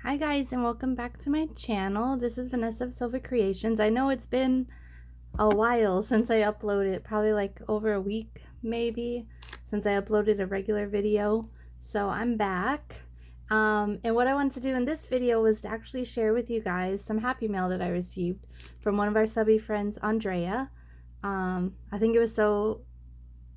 Hi guys, and welcome back to my channel. This is Vanessa of Silva Creations. I know it's been a while since I uploaded, probably like over a week maybe, since I uploaded a regular video. So I'm back. And what I wanted to do in this video was to actually share with you guys some happy mail that I received from one of our subby friends, Andrea. I think it was so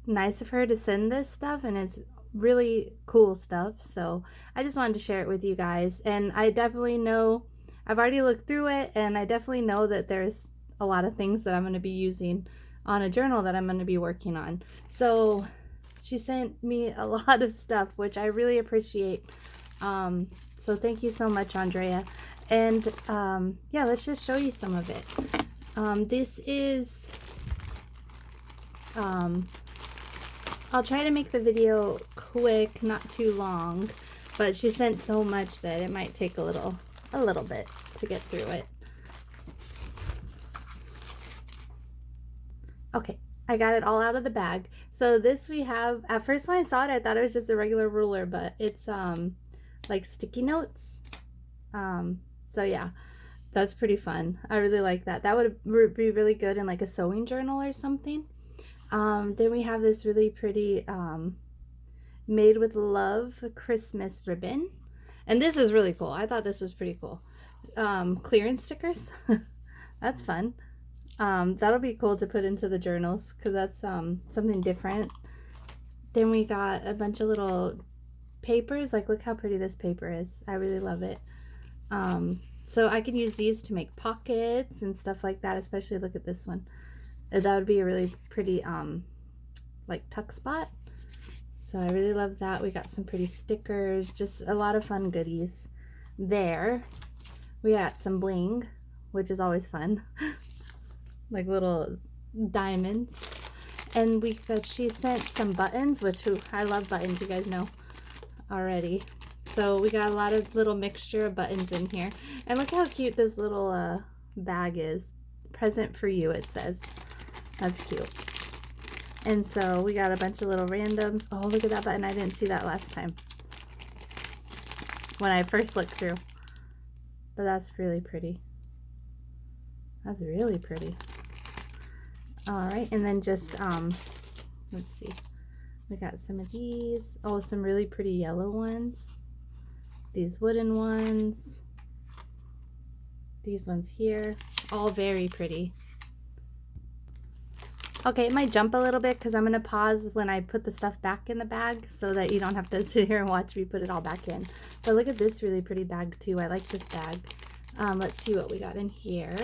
nice of her to send this stuff, and it's really cool stuff, so I just wanted to share it with you guys. And I definitely know, I've already looked through it, and I definitely know that there's a lot of things that I'm going to be using on a journal that I'm going to be working on. So she sent me a lot of stuff, which I really appreciate. So thank you so much, Andrea. And yeah, let's just show you some of it. This is I'll try to make the video quick, not too long, but she sent so much that it might take a little bit to get through it. Okay, I got it all out of the bag. So this we have, at first when I saw it, I thought it was just a regular ruler, but it's like sticky notes. So yeah, that's pretty fun. I really like that. That would be really good in like a sewing journal or something. Then we have this really pretty Made with Love Christmas ribbon. And this is really cool. I thought this was pretty cool. Clearance stickers. That's fun. That'll be cool to put into the journals because that's something different. Then we got a bunch of little papers. Like, look how pretty this paper is. I really love it. So I can use these to make pockets and stuff like that, especially look at this one. That would be a really pretty like tuck spot. So I really love that. We got some pretty stickers, just a lot of fun goodies there. We got some bling, which is always fun. Like little diamonds. And she sent some buttons, which I love buttons, you guys know already. So we got a lot of little mixture of buttons in here. And look how cute this little bag is. Present for you, it says. That's cute. And so we got a bunch of little randoms. Oh, look at that button. I didn't see that last time when I first looked through. But that's really pretty. That's really pretty. All right, and then just, let's see. We got some of these. Oh, some really pretty yellow ones. These wooden ones. These ones here. All very pretty. Okay, it might jump a little bit because I'm going to pause when I put the stuff back in the bag so that you don't have to sit here and watch me put it all back in. But look at this really pretty bag too. I like this bag. Let's see what we got in here.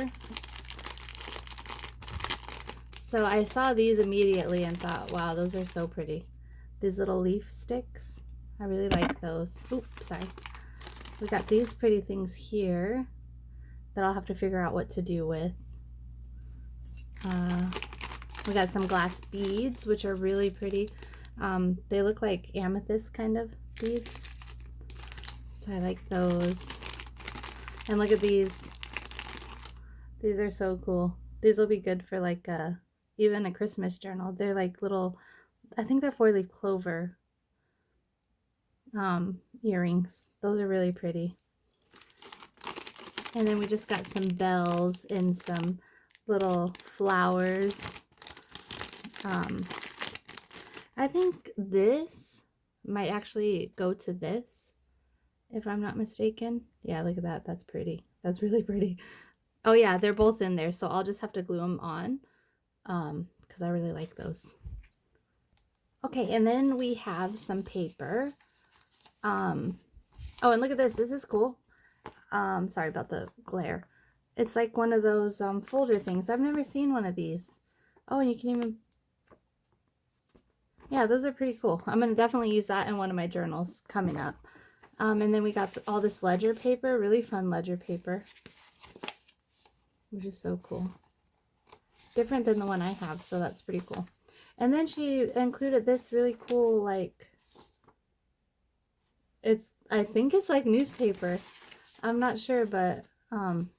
So I saw these immediately and thought, wow, those are so pretty. These little leaf sticks. I really like those. Oops, sorry. We got these pretty things here that I'll have to figure out what to do with. We got some glass beads, which are really pretty. They look like amethyst kind of beads. So I like those. And look at these. These are so cool. These will be good for like even a Christmas journal. They're like little, I think they're 4-leaf clover earrings. Those are really pretty. And then we just got some bells and some little flowers. I think this might actually go to this, if I'm not mistaken. Yeah, look at that. That's pretty. That's really pretty. Oh yeah, they're both in there, so I'll just have to glue them on because I really like those. Okay, and then we have some paper. Oh, and look at this. This is cool. Sorry about the glare. It's like one of those folder things. I've never seen one of these. Oh, and you can even, yeah, those are pretty cool. I'm going to definitely use that in one of my journals coming up. And then we got all this ledger paper, really fun ledger paper, which is so cool. Different than the one I have, so that's pretty cool. And then she included this really cool, like, I think it's like newspaper. I'm not sure, but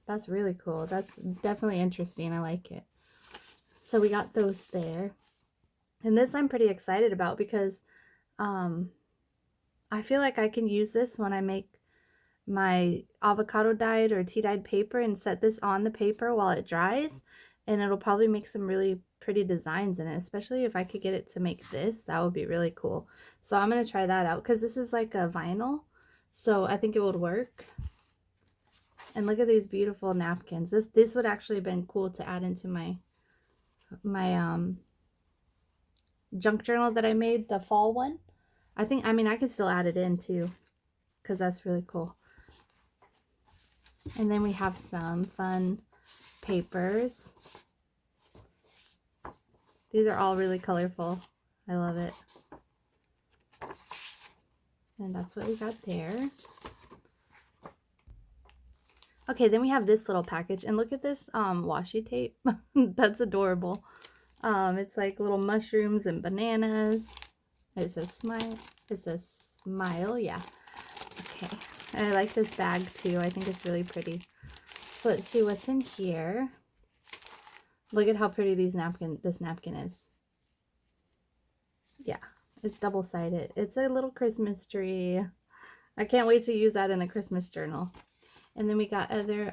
that's really cool. That's definitely interesting. I like it. So we got those there. And this I'm pretty excited about because I feel like I can use this when I make my avocado dyed or tea dyed paper and set this on the paper while it dries, and it'll probably make some really pretty designs in it, especially if I could get it to make this. That would be really cool. So I'm going to try that out because this is like a vinyl, so I think it would work. And look at these beautiful napkins. This would actually have been cool to add into my junk journal that I made, the fall one. I mean I can still add it in too, because that's really cool. And then we have some fun papers. These are all really colorful. I love it. And that's what we got there. Okay, then we have this little package, and look at this washi tape. That's adorable. It's like little mushrooms and bananas. It says smile. It says smile, yeah. Okay, and I like this bag too. I think it's really pretty. So let's see what's in here. Look at how pretty this napkin is. Yeah, it's double-sided. It's a little Christmas tree. I can't wait to use that in a Christmas journal. And then we got other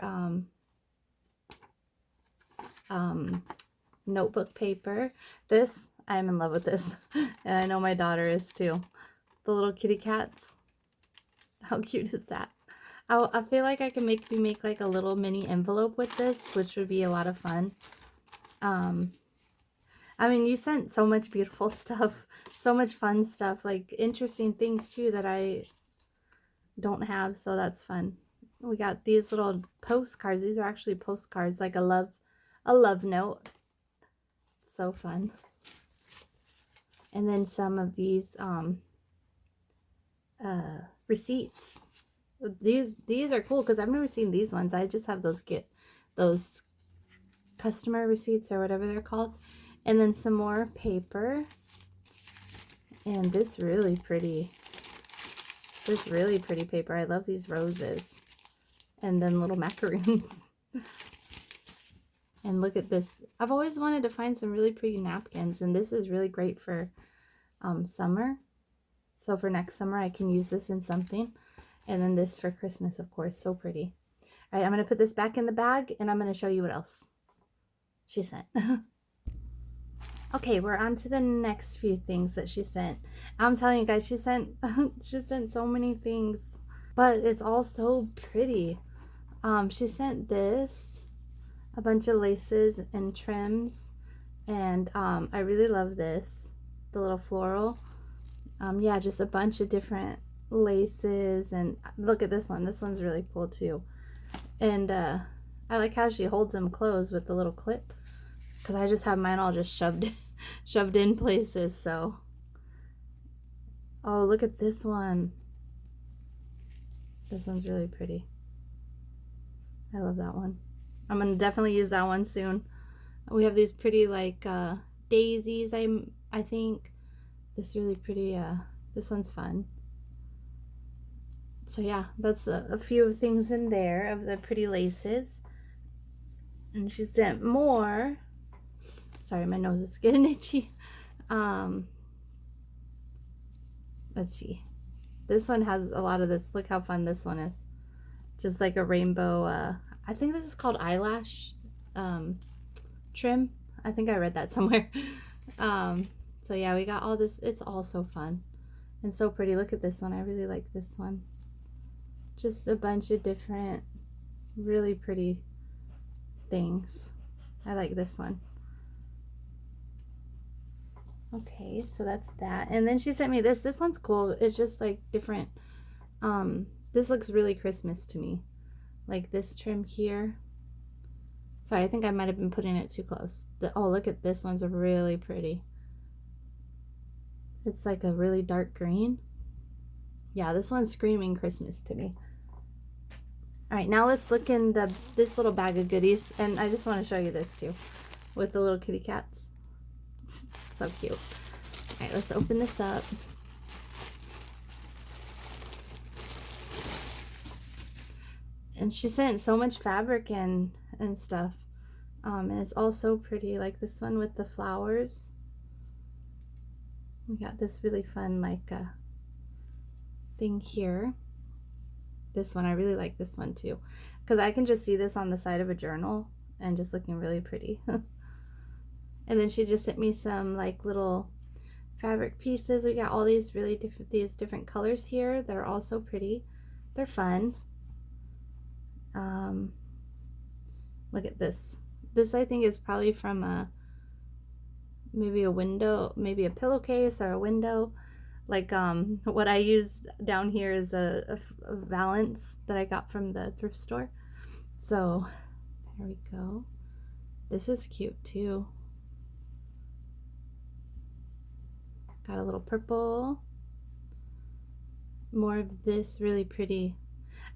notebook paper. This, I'm in love with this. And I know my daughter is too. The little kitty cats. How cute is that? I feel like I can make like a little mini envelope with this, which would be a lot of fun. I mean, you sent so much beautiful stuff, so much fun stuff, like interesting things too that I don't have, so that's fun. We got these little postcards. These are actually postcards, like a love note. So fun. And then some of these receipts. These are cool because I've never seen these ones. I just have those customer receipts or whatever they're called. And then some more paper. And this really pretty paper. I love these roses. And then little macaroons. And look at this. I've always wanted to find some really pretty napkins, and this is really great for summer. So for next summer, I can use this in something. And then this for Christmas, of course. So pretty. All right, I'm going to put this back in the bag, and I'm going to show you what else she sent. Okay, we're on to the next few things that she sent. I'm telling you guys, she sent so many things, but it's all so pretty. She sent this, a bunch of laces and trims, and I really love this, the little floral. Yeah, just a bunch of different laces, and look at this one. This one's really cool too. And I like how she holds them closed with the little clip, because I just have mine all just shoved in places. So, oh, look at this one. This one's really pretty. I love that one. I'm gonna definitely use that one soon. We have these pretty like daisies. I think this really pretty. This one's fun. So yeah, that's a few things in there of the pretty laces. And she sent more. Sorry, my nose is getting itchy. Let's see. This one has a lot of this. Look how fun this one is. Just like a rainbow. I think this is called eyelash trim. I think I read that somewhere. So yeah, we got all this. It's all so fun and so pretty. Look at this one. I really like this one. Just a bunch of different really pretty things. I like this one. Okay, so that's that. And then she sent me this. This one's cool. It's just like different. This looks really Christmas to me. Like this trim here. Sorry, I think I might have been putting it too close. Oh, look at this one's really pretty. It's like a really dark green. Yeah, this one's screaming Christmas to me. All right, now let's look in this little bag of goodies. And I just want to show you this too, with the little kitty cats. So cute. All right, let's open this up. And she sent so much fabric and stuff. And it's all so pretty, like this one with the flowers. We got this really fun like thing here. This one, I really like this one too, because I can just see this on the side of a journal and just looking really pretty. And then she just sent me some like little fabric pieces. We got all these really different colors here. They're all so pretty. They're fun. Look at this. This I think is probably from maybe a window, maybe a pillowcase or a window. Like what I use down here is a valance that I got from the thrift store. So there we go. This is cute too. Got a little purple. More of this really pretty.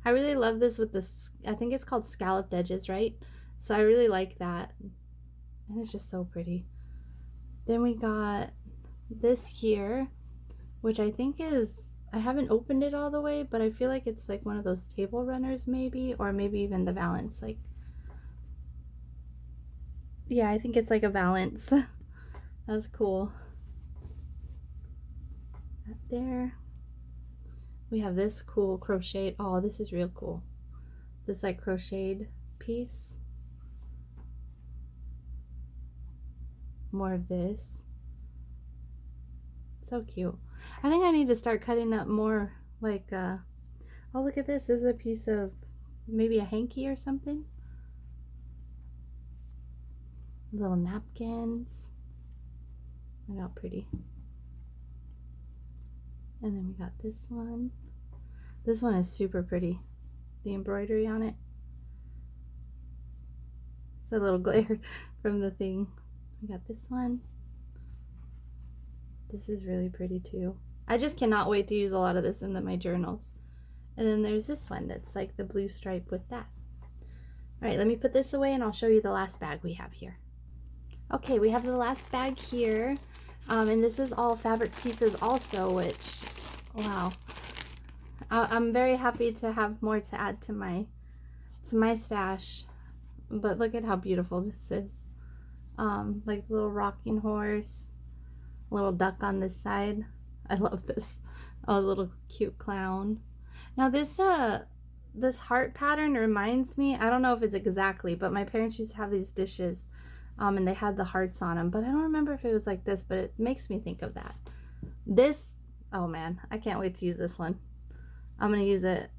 I really love this with this, I think it's called scalloped edges, right? So I really like that. And it's just so pretty. Then we got this here, which I think is, I haven't opened it all the way, but I feel like it's like one of those table runners maybe, or maybe even the valance. Like, yeah, I think it's like a valance. That's cool. Up there. We have this cool crocheted, oh, this is real cool. This like crocheted piece. More of this. So cute. I think I need to start cutting up more like, oh, look at this. This is a piece of maybe a hanky or something. Little napkins. Look how pretty. And then we got this one. This one is super pretty. The embroidery on it. It's a little glare from the thing. We got this one. This is really pretty too. I just cannot wait to use a lot of this in my journals. And then there's this one that's like the blue stripe with that. All right, let me put this away and I'll show you the last bag we have here. Okay, we have the last bag here. And this is all fabric pieces also, which, wow. I'm very happy to have more to add to my stash. But look at how beautiful this is. Like the little rocking horse, a little duck on this side. I love this. A little cute clown. Now this heart pattern reminds me, I don't know if it's exactly, but my parents used to have these dishes, and they had the hearts on them, but I don't remember if it was like this, but it makes me think of that. This, oh man, I can't wait to use this one. I'm gonna use it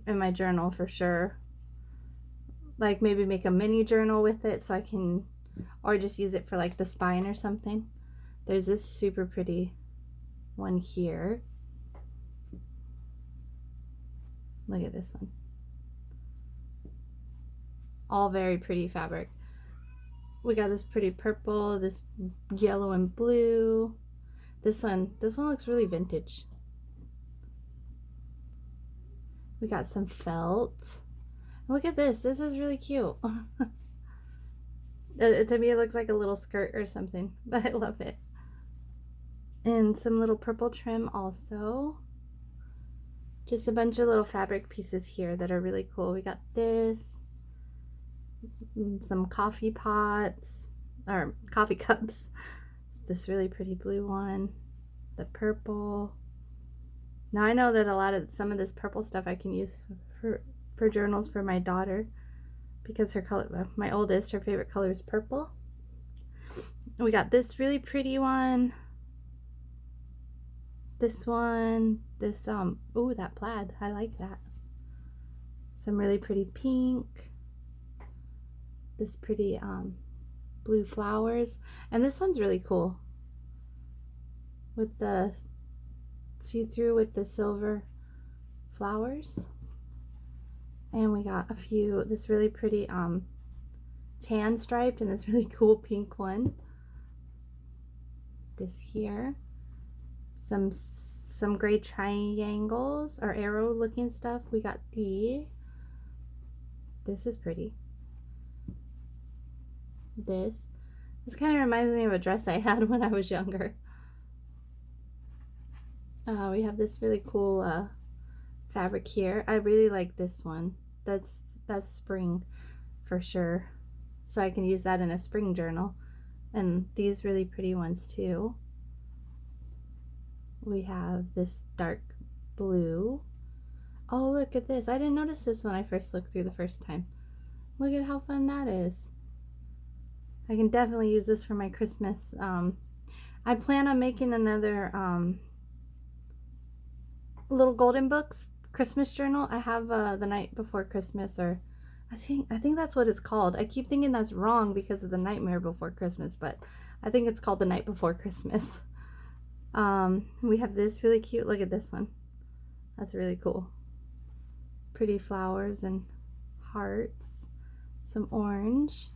in my journal for sure. Like maybe make a mini journal with it so I can, or just use it for like the spine or something. There's this super pretty one here. Look at this one. All very pretty fabric. We got this pretty purple, this yellow and blue. This one looks really vintage. We got some felt. Look at this. This is really cute. To me, it looks like a little skirt or something, but I love it. And some little purple trim also. Just a bunch of little fabric pieces here that are really cool. We got this. Some coffee pots, or coffee cups. It's this really pretty blue one. The purple. Now I know that some of this purple stuff I can use for journals for my daughter, because her color, my oldest, her favorite color is purple. We got this really pretty one. This one, this ooh, that plaid, I like that. Some really pretty pink. This pretty blue flowers, and this one's really cool with the see-through with the silver flowers. And we got a few, this really pretty tan striped and this really cool pink one. This here. Some gray triangles or arrow looking stuff. We got this is pretty. This kind of reminds me of a dress I had when I was younger. We have this really cool fabric here. I really like this one. That's spring for sure. So I can use that in a spring journal. And these really pretty ones too. We have this dark blue. Oh, look at this. I didn't notice this when I first looked through the first time. Look at how fun that is. I can definitely use this for my Christmas. I plan on making another little golden book Christmas journal. I have the night before Christmas, or I think that's what it's called. I keep thinking that's wrong because of the nightmare before Christmas, but I think it's called the night before Christmas. We have this really cute. Look at this one. That's really cool. Pretty flowers and hearts. Some orange.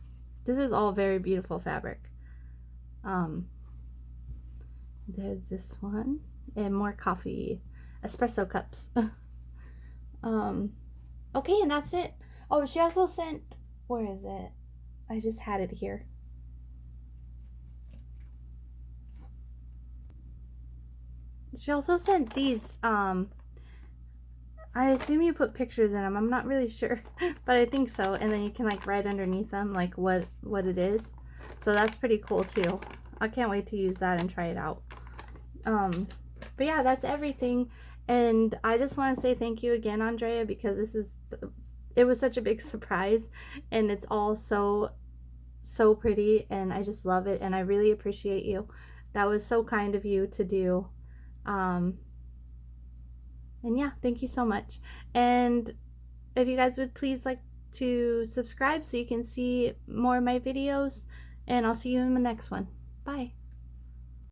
This is all very beautiful fabric. There's this one and more coffee, espresso cups. Okay, and that's it. Oh, she also sent, where is it? I just had it here. She also sent these. I assume you put pictures in them. I'm not really sure, but I think so. And then you can like write underneath them like what it is. So that's pretty cool too. I can't wait to use that and try it out. But yeah, that's everything. And I just want to say thank you again, Andrea, because it was such a big surprise, and it's all so pretty, and I just love it, and I really appreciate you. That was so kind of you to do. And yeah, thank you so much. And if you guys would please like to subscribe so you can see more of my videos, and I'll see you in the next one. Bye.